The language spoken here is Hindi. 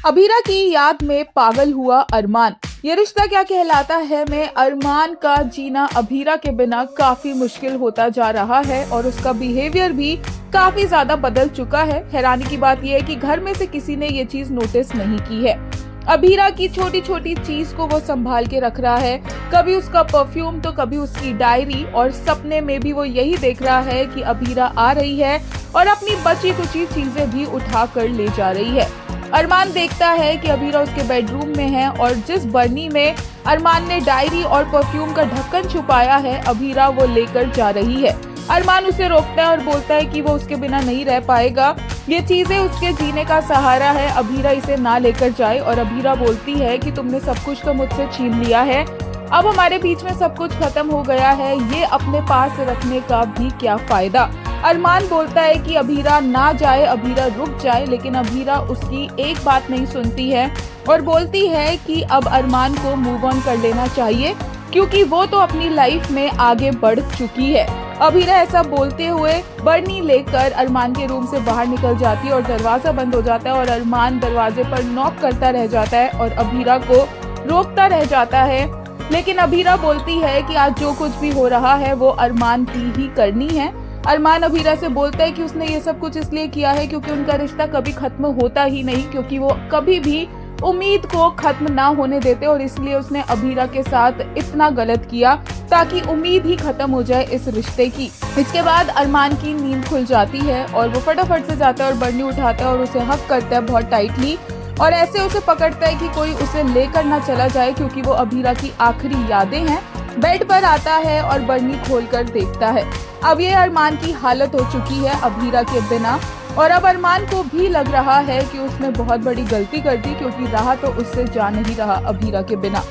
अभीरा की याद में पागल हुआ अरमान। ये रिश्ता क्या कहलाता है में अरमान का जीना अभीरा के बिना काफी मुश्किल होता जा रहा है और उसका बिहेवियर भी काफी ज्यादा बदल चुका है। हैरानी की बात यह है कि घर में से किसी ने ये चीज नोटिस नहीं की है। अभीरा की छोटी छोटी चीज को वो संभाल के रख रहा है, कभी उसका परफ्यूम तो कभी उसकी डायरी, और सपने में भी वो यही देख रहा है कि अभीरा आ रही है और अपनी बची कुची चीजें भी उठा कर ले जा रही है। अरमान देखता है कि अभीरा उसके बेडरूम में है और जिस बर्नी में अरमान ने डायरी और परफ्यूम का ढक्कन छुपाया है, अभीरा वो लेकर जा रही है। अरमान उसे रोकता है और बोलता है कि वो उसके बिना नहीं रह पाएगा, ये चीजें उसके जीने का सहारा है, अभीरा इसे ना लेकर जाए। और अभीरा बोलती है कि तुमने सब कुछ तो मुझसे छीन लिया है, अब हमारे बीच में सब कुछ खत्म हो गया है, ये अपने पास रखने का भी क्या फायदा। अरमान बोलता है कि अभीरा ना जाए, अभीरा रुक जाए, लेकिन अभीरा उसकी एक बात नहीं सुनती है और बोलती है कि अब अरमान को मूव ऑन कर लेना चाहिए क्योंकि वो तो अपनी लाइफ में आगे बढ़ चुकी है। अभीरा ऐसा बोलते हुए बर्नी लेकर अरमान के रूम से बाहर निकल जाती है और दरवाजा बंद हो जाता है और अरमान दरवाजे पर नॉक करता रह जाता है और अभीरा को रोकता रह जाता है। लेकिन अभीरा बोलती है कि आज जो कुछ भी हो रहा है वो अरमान की ही करनी है। अरमान अभीरा से बोलता है कि उसने ये सब कुछ इसलिए किया है क्योंकि उनका रिश्ता कभी खत्म होता ही नहीं, क्योंकि वो कभी भी उम्मीद को खत्म ना होने देते और इसलिए उसने अभीरा के साथ इतना गलत किया ताकि उम्मीद ही खत्म हो जाए इस रिश्ते की। इसके बाद अरमान की नींद खुल जाती है और वो फटाफट से जाता है और बर्नी उठाता है और उसे हक करता है बहुत टाइटली और ऐसे उसे पकड़ता है कि कोई उसे लेकर ना चला जाए क्योंकि वो अभीरा की आखिरी यादें हैं। बेड पर आता है और बर्नी खोलकर देखता है। अब ये अरमान की हालत हो चुकी है अभीरा के बिना और अब अरमान को भी लग रहा है कि उसने बहुत बड़ी गलती कर दी क्योंकि रहा तो उससे जा नहीं रहा अभीरा के बिना।